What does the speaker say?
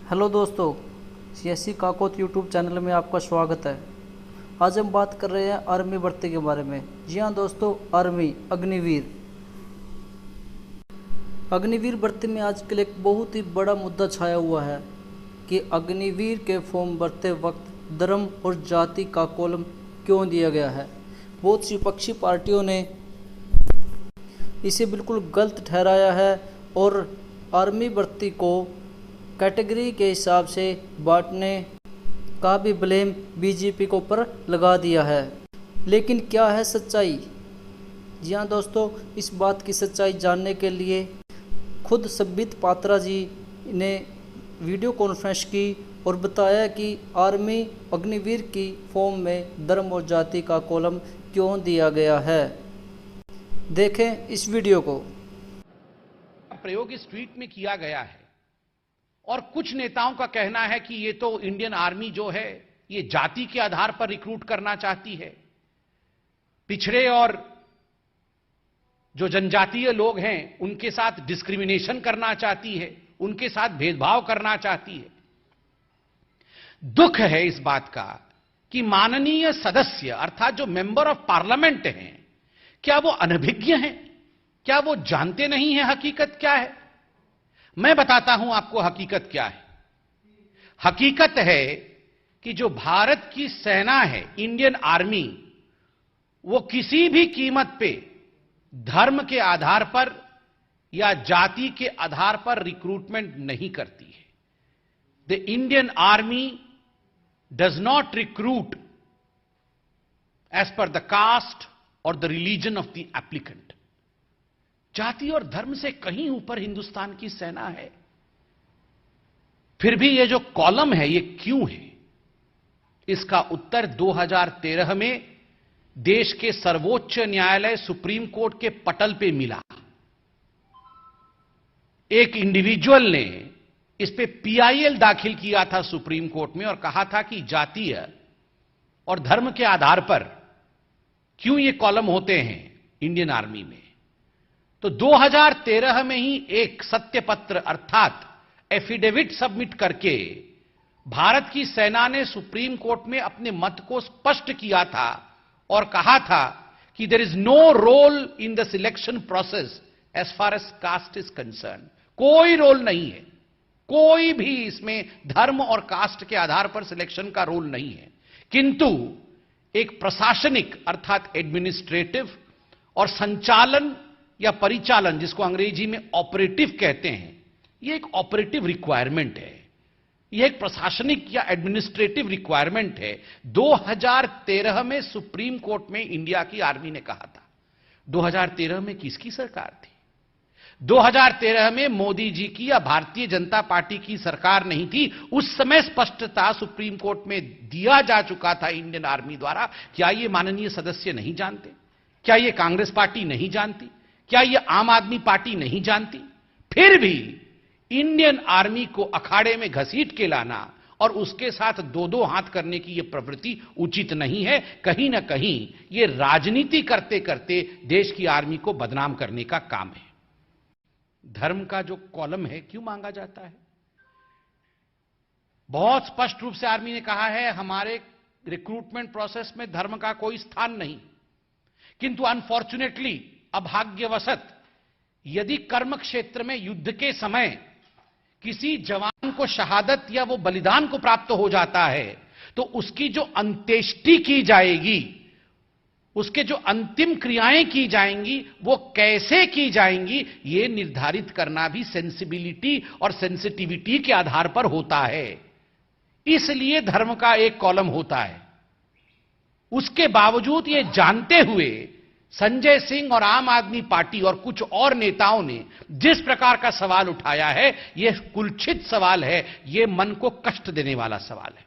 Hello दोस्तों, CSC काकोत YouTube channel में आपका स्वागत है। आज हम बात कर रहे हैं आर्मी भर्ती के बारे में। जी हाँ दोस्तों, आर्मी अग्निवीर भर्ती में आजकल एक बहुत ही बड़ा मुद्दा छाया हुआ है कि अग्निवीर के फॉर्म भरते वक्त धर्म और जाति का कॉलम क्यों दिया गया है। बहुत सी विपक्षी पार्टियों ने इसे बिल्कुल गलत ठहराया है और आर्मी भर्ती को कैटेगरी के हिसाब से बांटने का भी ब्लेम बीजेपी को ऊपर लगा दिया है। लेकिन क्या है सच्चाई? जी हाँ दोस्तों, इस बात की सच्चाई जानने के लिए खुद संबित पात्रा जी ने वीडियो कॉन्फ्रेंस की और बताया कि आर्मी अग्निवीर की फॉर्म में धर्म और जाति का कॉलम क्यों दिया गया है। देखें इस वीडियो को। प्रयोग इस ट्वीट में किया गया है और कुछ नेताओं का कहना है कि ये तो इंडियन आर्मी जो है ये जाति के आधार पर रिक्रूट करना चाहती है, पिछड़े और जो जनजातीय लोग हैं उनके साथ डिस्क्रिमिनेशन करना चाहती है, उनके साथ भेदभाव करना चाहती है। दुख है इस बात का कि माननीय सदस्य अर्थात जो मेंबर ऑफ पार्लियामेंट हैं, क्या वो अनभिज्ञ हैं? क्या वो जानते नहीं हैं हकीकत क्या है? मैं बताता हूं आपको हकीकत क्या है। हकीकत है कि जो भारत की सेना है, इंडियन आर्मी, वो किसी भी कीमत पे धर्म के आधार पर या जाति के आधार पर रिक्रूटमेंट नहीं करती है। The Indian army does not recruit as per the caste और the religion of the applicant. जाति और धर्म से कहीं ऊपर हिंदुस्तान की सेना है। फिर भी ये जो कॉलम है ये क्यों है? इसका उत्तर 2013 में देश के सर्वोच्च न्यायालय सुप्रीम कोर्ट के पटल पे मिला। एक इंडिविजुअल ने इस पे पीआईएल दाखिल किया था सुप्रीम कोर्ट में और कहा था कि जातीय और धर्म के आधार पर क्यों ये कॉलम होते हैं इंडियन आर्मी में। तो 2013 में ही एक सत्यपत्र अर्थात एफिडेविट सबमिट करके भारत की सेना ने सुप्रीम कोर्ट में अपने मत को स्पष्ट किया था और कहा था कि there is no role in the selection process as far as caste is concerned. कोई रोल नहीं है, कोई भी इसमें धर्म और कास्ट के आधार पर सिलेक्शन का रोल नहीं है। किंतु एक प्रशासनिक अर्थात एडमिनिस्ट्रेटिव और संचालन या परिचालन, जिसको अंग्रेजी में ऑपरेटिव कहते हैं, यह एक ऑपरेटिव रिक्वायरमेंट है, यह एक प्रशासनिक या एडमिनिस्ट्रेटिव रिक्वायरमेंट है। 2013 में सुप्रीम कोर्ट में इंडिया की आर्मी ने कहा था। 2013 में किसकी सरकार थी? 2013 में मोदी जी की या भारतीय जनता पार्टी की सरकार नहीं थी। उस समय स्पष्टता सुप्रीम कोर्ट में दिया जा चुका था इंडियन आर्मी द्वारा। क्या ये माननीय सदस्य नहीं जानते? क्या ये कांग्रेस पार्टी नहीं जानती? क्या ये आम आदमी पार्टी नहीं जानती? फिर भी इंडियन आर्मी को अखाड़े में घसीट के लाना और उसके साथ दो दो हाथ करने की यह प्रवृत्ति उचित नहीं है। कहीं ना कहीं यह राजनीति करते करते देश की आर्मी को बदनाम करने का काम है। धर्म का जो कॉलम है क्यों मांगा जाता है? बहुत स्पष्ट रूप से आर्मी ने कहा है हमारे रिक्रूटमेंट प्रोसेस में धर्म का कोई स्थान नहीं। किंतु अनफॉर्चुनेटली, अभाग्यवशत, यदि कर्म क्षेत्र में युद्ध के समय किसी जवान को शहादत या वो बलिदान को प्राप्त हो जाता है तो उसकी जो अंत्येष्टि की जाएगी, उसके जो अंतिम क्रियाएं की जाएंगी, वो कैसे की जाएंगी, ये निर्धारित करना भी सेंसिबिलिटी और सेंसिटिविटी के आधार पर होता है। इसलिए धर्म का एक कॉलम होता है। उसके बावजूद ये जानते हुए संजय सिंह और आम आदमी पार्टी और कुछ और नेताओं ने जिस प्रकार का सवाल उठाया है, यह कुलच्छित सवाल है, यह मन को कष्ट देने वाला सवाल है।